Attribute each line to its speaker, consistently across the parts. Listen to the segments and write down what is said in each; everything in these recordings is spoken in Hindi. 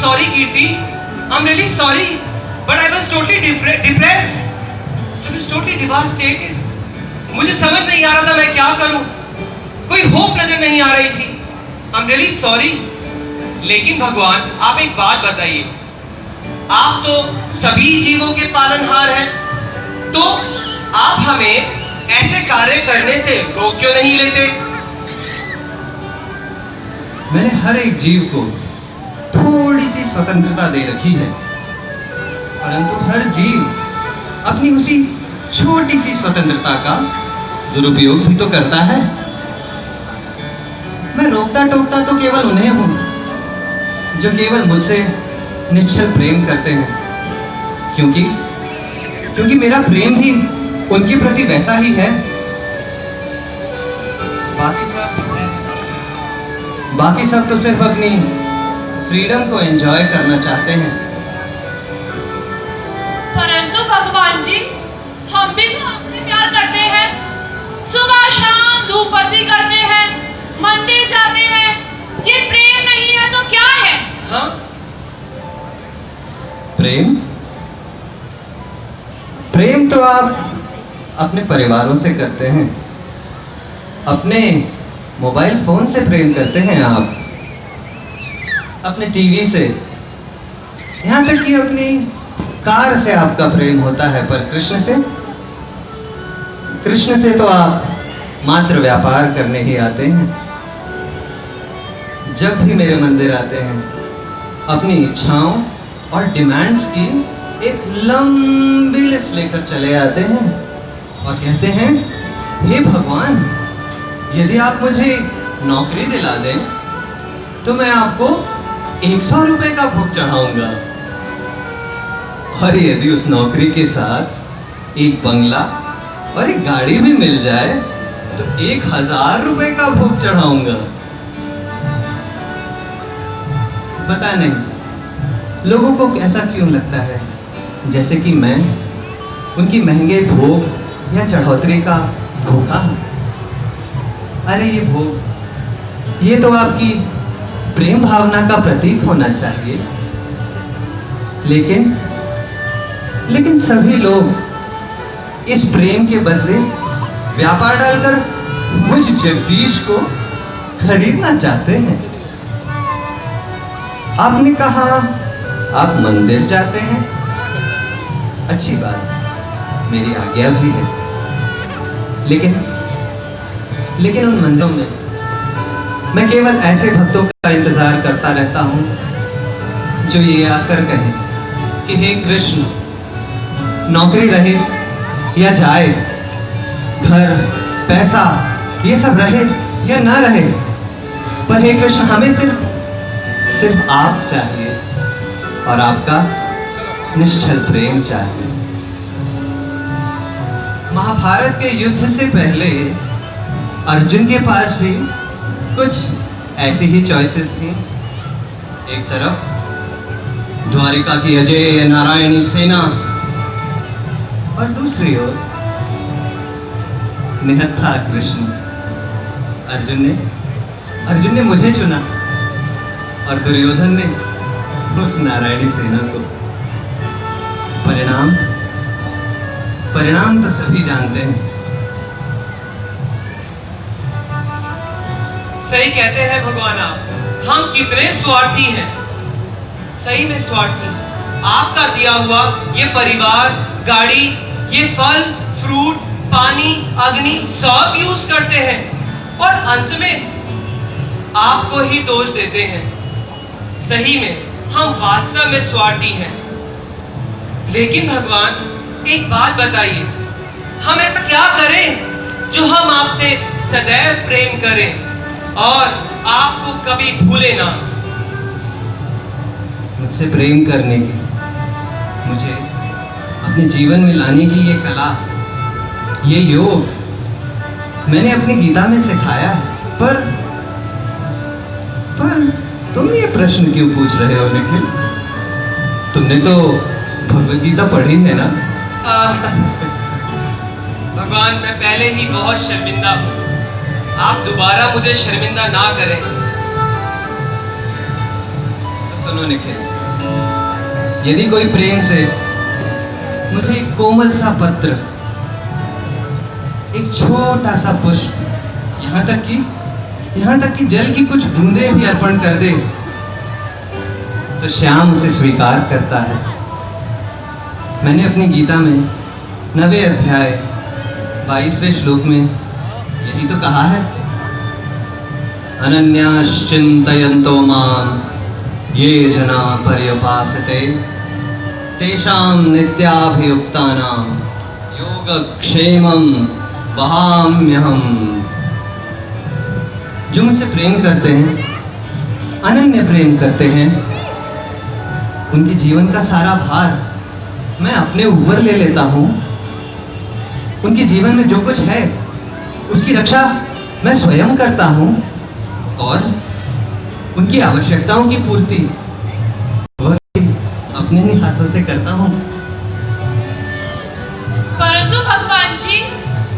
Speaker 1: sorry, Kirti. I'm really sorry. But I was totally depressed. I was totally devastated. मुझे समझ नहीं आ रहा था मैं क्या करूं. कोई होप नजर नहीं आ रही थी. I'm really sorry. लेकिन भगवान, आप एक बात बताइए. आप तो सभी जीवों के पालनहार हैं. तो आप हमें ऐसे कार्य करने से रोक क्यों नहीं लेते?
Speaker 2: मैंने हर एक जीव को थोड़ी सी स्वतंत्रता दे रखी है, परंतु हर जीव अपनी उसी छोटी सी स्वतंत्रता का दुरुपयोग भी तो करता है. मैं रोकता टोकता तो केवल उन्हें हूं जो केवल मुझसे निश्चल प्रेम करते हैं, क्योंकि मेरा प्रेम भी उनके प्रति वैसा ही है. बाकी सब तो सिर्फ अपनी फ्रीडम को एंजॉय करना चाहते हैं.
Speaker 3: परंतु भगवान जी, हम भी तो आपसे प्यार करते हैं. सुबह शाम धूप बत्ती करते हैं, मंदिर जाते हैं. ये प्रेम नहीं है तो क्या है?
Speaker 1: हाँ?
Speaker 2: प्रेम तो आप अपने परिवारों से करते हैं, अपने मोबाइल फोन से प्रेम करते हैं आप, अपने टीवी से, यहाँ तक कि अपनी कार से आपका प्रेम होता है. पर कृष्ण से तो आप मात्र व्यापार करने ही आते हैं. जब भी मेरे मंदिर आते हैं, अपनी इच्छाओं और डिमांड्स की एक लंबी लिस्ट लेकर चले आते हैं और कहते हैं, हे भगवान, यदि आप मुझे नौकरी दिला दें तो मैं आपको 100 रुपए का भोग चढ़ाऊंगा, और यदि उस नौकरी के साथ एक बंगला और एक गाड़ी भी मिल जाए तो 1000 रुपए का भोग चढ़ाऊंगा. पता नहीं लोगों को ऐसा क्यों लगता है जैसे कि मैं उनकी महंगे भोग या चढ़ौतरी का भूखा हूं. अरे ये भोग, ये तो आपकी प्रेम भावना का प्रतीक होना चाहिए. लेकिन सभी लोग इस प्रेम के बदले व्यापार डालकर मुझ जगदीश को खरीदना चाहते हैं. आपने कहा आप मंदिर जाते हैं, अच्छी बात, मेरी आज्ञा भी है. लेकिन उन मंदिरों में मैं केवल ऐसे भक्तों का इंतजार करता रहता हूं जो ये आकर कहें कि हे कृष्ण, नौकरी रहे या जाए, घर पैसा ये सब रहे या ना रहे, पर हे कृष्ण, हमें सिर्फ आप चाहिए और आपका निश्चल प्रेम चाहिए. महाभारत के युद्ध से पहले अर्जुन के पास भी कुछ ऐसी ही चॉइसेस थी. एक तरफ द्वारिका की अजय नारायणी सेना और दूसरी ओर निहत्था कृष्ण. अर्जुन ने मुझे चुना और दुर्योधन ने उस नारायणी सेना को. परिणाम तो सभी जानते हैं.
Speaker 1: सही कहते हैं भगवान आप. हम कितने स्वार्थी हैं, सही में स्वार्थी हैं. आपका दिया हुआ ये परिवार, गाड़ी, ये फल फ्रूट, पानी, अग्नि सब यूज करते हैं और अंत में आपको ही दोष देते हैं. सही में हम वास्तव में स्वार्थी हैं. लेकिन भगवान, एक बात बताइए, हम ऐसा क्या करें जो हम आपसे सदैव प्रेम करें और आपको कभी भूले ना?
Speaker 2: मुझसे प्रेम करने की, मुझे अपने जीवन में लाने की ये कला, ये योग मैंने अपनी गीता में सिखाया है. पर तुम ये प्रश्न क्यों पूछ रहे हो निखिल? तुमने तो भगवद गीता पढ़ी है ना?
Speaker 1: भगवान, मैं पहले ही बहुत शर्मिंदा हूँ. आप दोबारा मुझे शर्मिंदा ना करें.
Speaker 2: तो सुनो निखिल, यदि कोई प्रेम से मुझे एक कोमल सा पत्र, एक छोटा सा पुष्प, यहाँ तक कि जल की कुछ बूंदें भी अर्पण कर दे, तो श्याम उसे स्वीकार करता है। मैंने अपनी गीता में 9वें अध्याय 22वें श्लोक में यही तो कहा है, अनन्याश्चिन्तयन्तो मां ये जना पर्युपासते तेषां नित्याभियुक्तानां योगक्षेमं वहाम्यहम्। जो मुझसे प्रेम करते हैं, अनन्य प्रेम करते हैं, उनके जीवन का सारा भार मैं अपने ऊपर ले लेता हूँ। उनके जीवन में जो कुछ है उसकी रक्षा मैं स्वयं करता हूँ और उनकी आवश्यकताओं की पूर्ति वह अपने ही हाथों से करता हूँ।
Speaker 3: परंतु भगवान जी,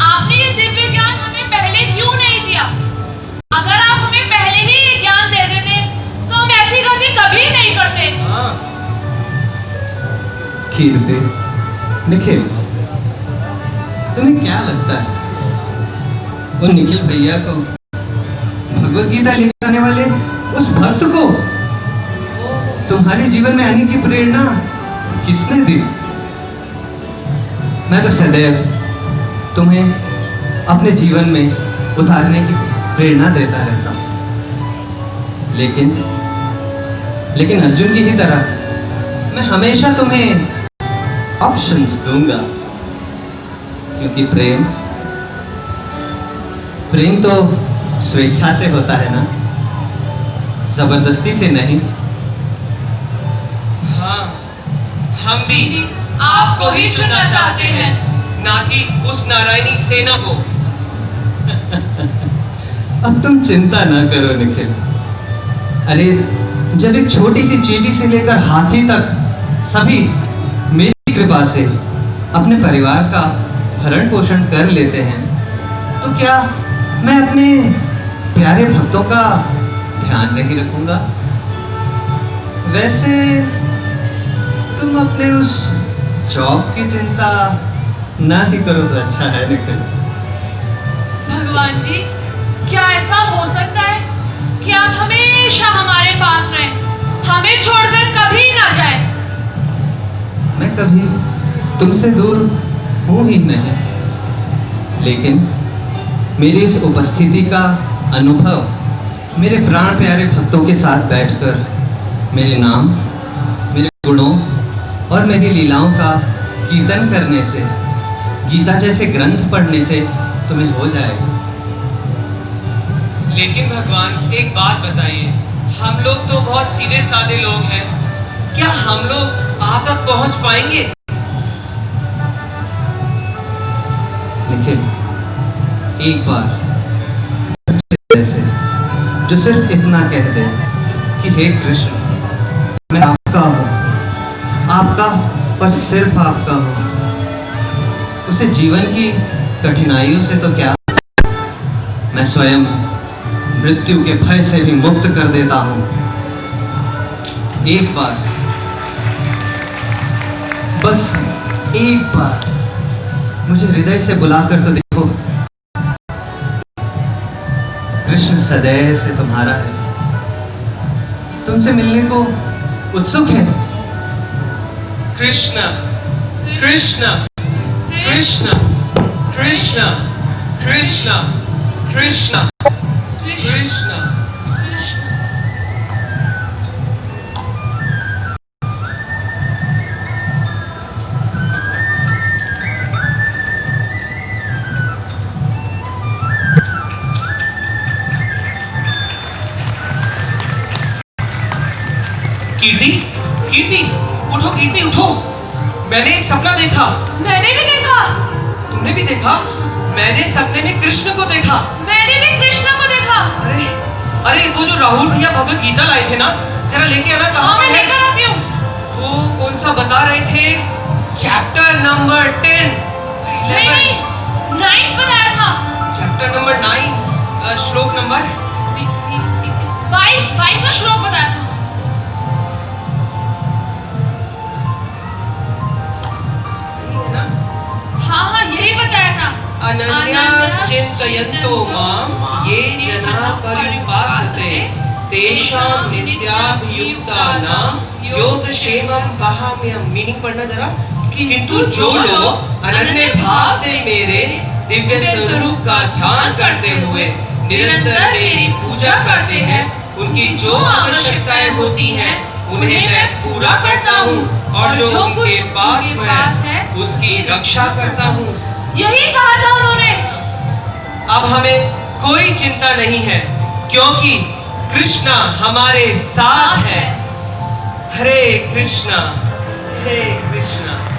Speaker 3: आपने ये दिव्य ज्ञान हमें पहले क्यों नहीं दिया? अगर आप हमें पहले ही ये ज्ञान दे देते तो हम ऐसी गलती कभी नहीं करते।
Speaker 2: कीर्ति, निखिल, तुम्हें क्या लगता है उन निखिल भैया को, भगवत गीता लेकर आने वाले उस भक्त को तुम्हारे जीवन में आने की प्रेरणा किसने दी? मैं तो सदैव तुम्हें अपने जीवन में उतारने की प्रेरणा देता रहता हूं, लेकिन अर्जुन की ही तरह मैं हमेशा तुम्हें ऑप्शंस दूंगा, क्योंकि प्रेम तो स्वेच्छा से होता है ना, जबरदस्ती से नहीं।
Speaker 1: हाँ, हम भी
Speaker 3: आपको ही चुनना चाहते हैं,
Speaker 1: ना कि उस नारायणी सेना को।
Speaker 2: अब तुम चिंता ना करो निखिल। अरे, जब एक छोटी सी चींटी से लेकर हाथी तक सभी मेरी कृपा से अपने परिवार का भरण पोषण कर लेते हैं, तो क्या मैं अपने प्यारे भक्तों का ध्यान नहीं रखूंगा? वैसे तुम अपने उस जॉब की चिंता ना ही करो तो अच्छा है निखिल।
Speaker 3: भगवान जी, क्या ऐसा हो सकता है कि आप हमेशा हमारे पास रहें, हमें छोड़कर कभी ना जाए?
Speaker 2: मैं कभी तुमसे दूर हूं ही नहीं, लेकिन मेरी इस उपस्थिति का अनुभव मेरे प्राण प्यारे भक्तों के साथ बैठकर मेरे नाम, मेरे गुणों और मेरी लीलाओं का कीर्तन करने से, गीता जैसे ग्रंथ पढ़ने से तुम्हें हो जाएगा।
Speaker 1: लेकिन भगवान, एक बात बताइए, हम लोग तो बहुत सीधे साधे लोग हैं, क्या हम लोग आप तक पहुंच पाएंगे?
Speaker 2: निखिल, एक बार ऐसे जो सिर्फ इतना कह दे कि हे कृष्ण, मैं आपका हूं, आपका और सिर्फ आपका हूं, उसे जीवन की कठिनाइयों से तो क्या, मैं स्वयं मृत्यु के भय से भी मुक्त कर देता हूं। एक बार, बस एक बार मुझे हृदय से बुलाकर तो देखो। कृष्ण सदैव से तुम्हारा है, तुमसे मिलने को उत्सुक है।
Speaker 1: कृष्ण कृष्ण कृष्ण कृष्ण कृष्ण कृष्ण कृष्ण। कीर्ति, कीर्ति, उठो कीर्ति, उठो। मैंने एक सपना देखा।
Speaker 3: मैंने भी देखा।
Speaker 1: तुमने भी देखा? मैंने सपने में कृष्ण को देखा।
Speaker 3: मैंने भी कृष्ण को देखा।
Speaker 1: अरे अरे, वो जो राहुल भैया भगवत गीता लाए थे ना, जरा लेके आना। कहाँ
Speaker 3: मैं
Speaker 1: पर है?
Speaker 3: लेकर आती हूँ।
Speaker 1: वो कौन सा बता रहे थे? Chapter number 10, 11।
Speaker 3: 9 बताया था।
Speaker 1: चैप्टर नंबर 9, श्लोक नंबर
Speaker 3: 22वां श्लोक बताया था।
Speaker 1: अनन्याश्चिन्तयन्तो मां ये जना पर्युपासते तेषां नित्याभियुक्तानां योगक्षेमं वहाम्यहम्। मीनिंग पढ़ना जरा। किंतु जो लोग अनन्य भाव से मेरे दिव्य स्वरूप का ध्यान करते हुए निरंतर मेरी पूजा करते हैं, उनकी जो आवश्यकताएं होती हैं उन्हें मैं पूरा करता हूँ, और जो उनके पास है उसकी रक्षा करता हूँ।
Speaker 3: यही कहा था उन्होंने।
Speaker 1: अब हमें कोई चिंता नहीं है, क्योंकि कृष्णा हमारे साथ है। हरे कृष्णा हरे कृष्णा।